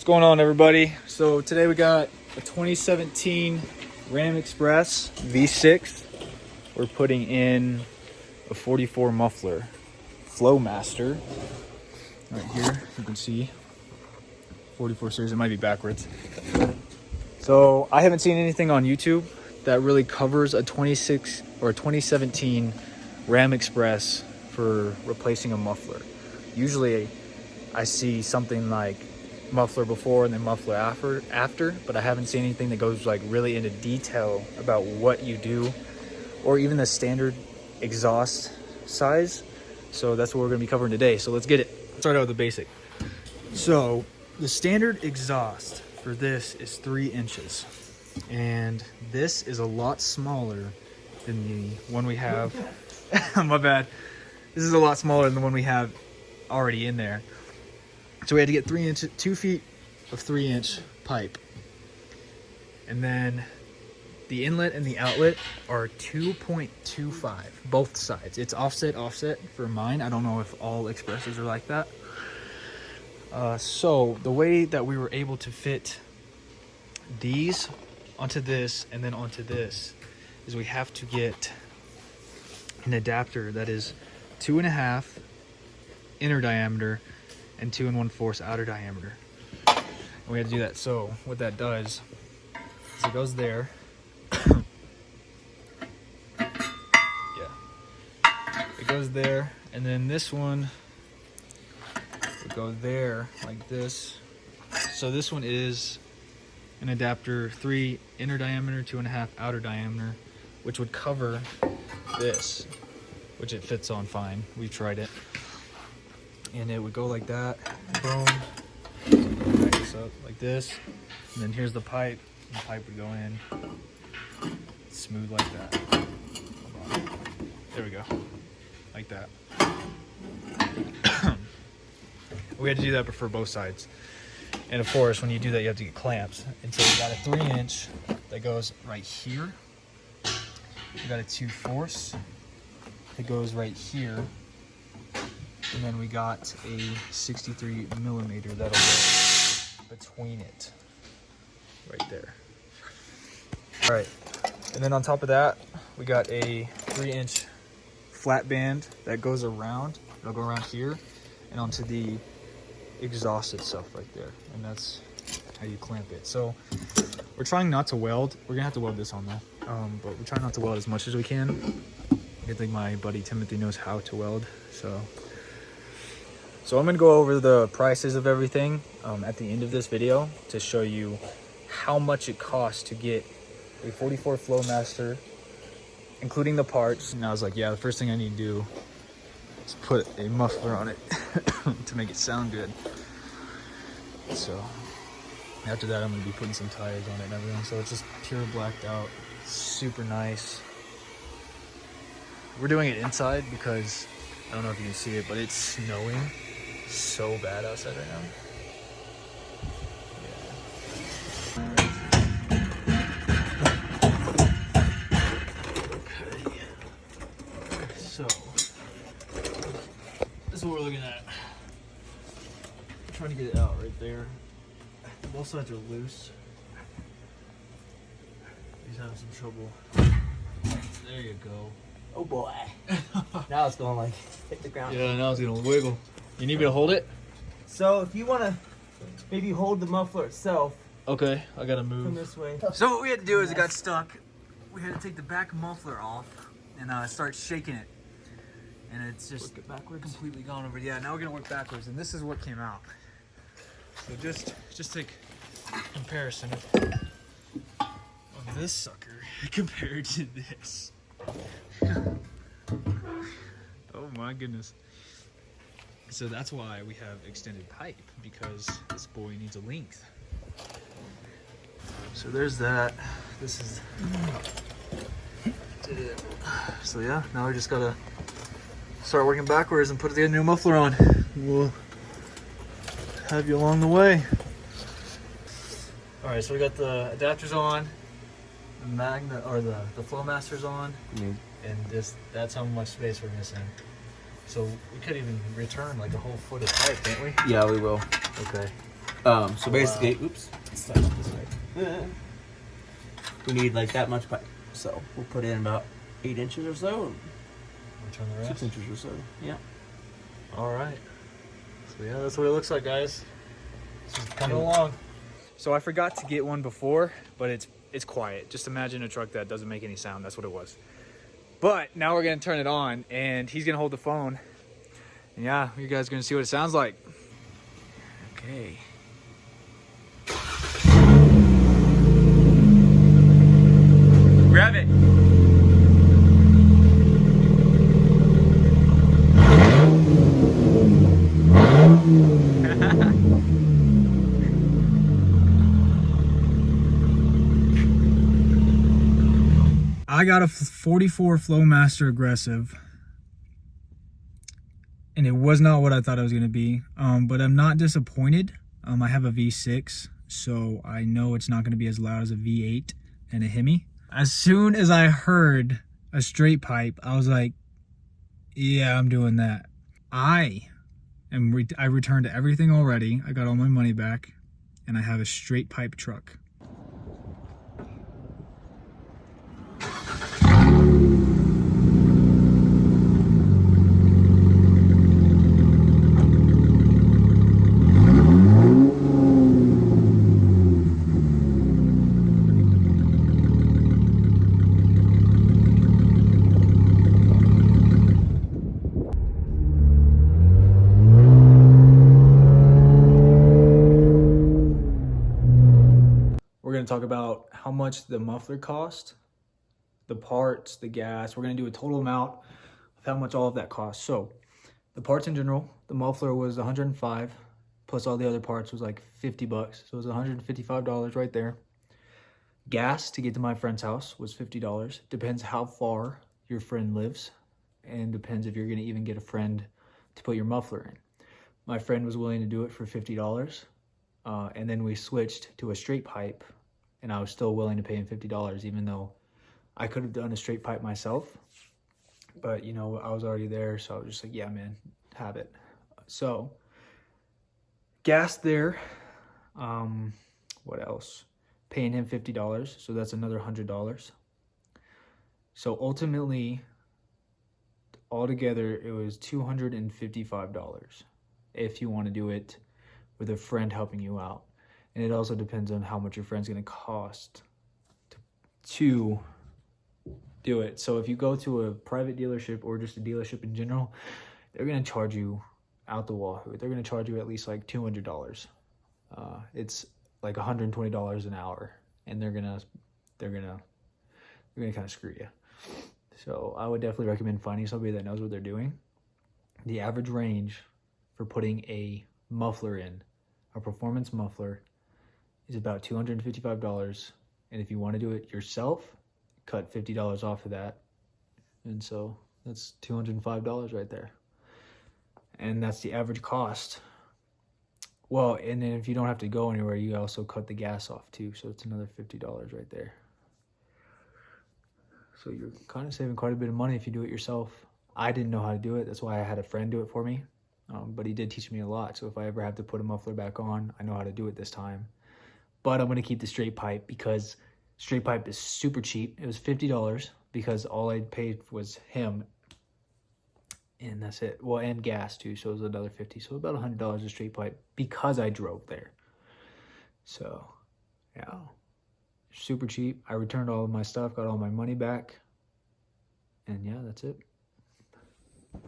What's going on, everybody? So today we got a 2017 Ram Express V6. We're putting in a 44 muffler Flowmaster right here. You can see 44 series. It might be backwards. So I haven't seen anything on YouTube that really covers a 26 or a 2017 Ram Express for replacing a muffler. Usually I see something like muffler before and then muffler after, but I haven't seen anything that goes like really into detail about what you do or even the standard exhaust size. So that's what we're going to be covering today. So let's get it. Let's start out with the basic. So the standard exhaust for this is 3 inches, and this is a lot smaller than the one we have. My bad. This is a lot smaller than the one we have already in there. So we had to get 2 feet of 3-inch pipe. And then the inlet and the outlet are 2.25, both sides. It's offset for mine. I don't know if all Expresses are like that. So the way that we were able to fit these onto this and then onto this is we have to get an adapter that is 2.5 inner diameter and 2 1/4 outer diameter. And we had to do that. So what that does is it goes there. Yeah. It goes there, and then this one would go there like this. So this one is an adapter 3 inner diameter, 2.5 outer diameter, which would cover this, which it fits on fine. We've tried it. And it would go like that, boom, back this up like this, and then here's the pipe, and the pipe would go in, smooth like that. There we go, like that. We had to do that for both sides. And of course, when you do that, you have to get clamps. And so we got a 3-inch that goes right here. We got a 2/4 that goes right here. And then we got a 63 millimeter that'll go between it, right there. All right, and then on top of that, we got a 3-inch flat band that goes around. It'll go around here and onto the exhaust itself right there. And that's how you clamp it. So we're trying not to weld. We're gonna have to weld this on though, but we're trying not to weld as much as we can. I think my buddy Timothy knows how to weld, So I'm going to go over the prices of everything at the end of this video to show you how much it costs to get a 44 Flowmaster, including the parts. And I was like, yeah, the first thing I need to do is put a muffler on it to make it sound good. So after that, I'm going to be putting some tires on it and everything. So it's just pure blacked out, super nice. We're doing it inside because I don't know if you can see it, but it's snowing so bad outside right now. Okay. So this is what we're looking at. I'm trying to get it out right there. Both sides are loose. He's having some trouble. There you go. Oh boy. Now it's gonna like hit the ground. Yeah, now it's gonna wiggle. You need me to hold it? So if you wanna maybe hold the muffler itself. Okay, I gotta move. From this way. So what we had to do is it got stuck. We had to take the back muffler off and start shaking it. And it's just completely gone over. Yeah, now we're gonna work backwards, and this is what came out. So just take comparison of this sucker compared to this. Oh my goodness. So that's why we have extended pipe, because this boy needs a length. So there's that. This is it. So yeah, now we just gotta start working backwards and put the new muffler on. We'll have you along the way. All right, so we got the adapters on, the Flowmaster's on, and that's how much space we're missing. So we could even return like a whole foot of pipe, can't we? Yeah, we will. Okay. So basically, oops. We need like that much pipe. So we'll put in about 8 inches or so. And Turn the rest. 6 inches or so. Yeah. All right. So yeah, that's what it looks like, guys. It's just coming along. So I forgot to get one before, but it's quiet. Just imagine a truck that doesn't make any sound. That's what it was. But now we're gonna turn it on, and he's gonna hold the phone. And yeah, you guys are gonna see what it sounds like. Okay. Grab it. I got a 44 Flowmaster aggressive, and it was not what I thought it was going to be, but I'm not disappointed. I have a V6, so I know it's not going to be as loud as a V8 and a Hemi. As soon as I heard a straight pipe, I was like, yeah, I'm doing that. I returned everything already. I got all my money back, and I have a straight pipe truck. We're going to talk about how much the muffler cost, the parts, the gas. We're going to do a total amount of how much all of that costs. So the parts in general, the muffler was $105, plus all the other parts was like $50. So it was $155 right there. Gas to get to my friend's house was $50. Depends how far your friend lives, and depends if you're going to even get a friend to put your muffler in. My friend was willing to do it for $50. And then we switched to a straight pipe, and I was still willing to pay him $50, even though I could have done a straight pipe myself. But, you know, I was already there, so I was just like, yeah, man, have it. So, gas there. What else? Paying him $50, so that's another $100. So, ultimately, altogether, it was $255 if you want to do it with a friend helping you out. And it also depends on how much your friend's going to cost to do it. So if you go to a private dealership or just a dealership in general, they're going to charge you out the wahoo. They're going to charge you at least like $200. It's like $120 an hour, and they're gonna kind of screw you. So I would definitely recommend finding somebody that knows what they're doing. The average range for putting a muffler in, a performance muffler, is about $255, and if you want to do it yourself, cut $50 off of that, and so that's $205 right there, and that's the average cost. Well, and then if you don't have to go anywhere, you also cut the gas off too, so it's another $50 right there. So you're kind of saving quite a bit of money if you do it yourself. I didn't know how to do it, that's why I had a friend do it for me, but he did teach me a lot, so if I ever have to put a muffler back on, I know how to do it this time. But I'm going to keep the straight pipe because straight pipe is super cheap. It was $50 because all I paid was him, and that's it. Well, and gas too, so it was another $50. So about $100 a straight pipe because I drove there. So, yeah, super cheap. I returned all of my stuff, got all my money back, and yeah, that's it.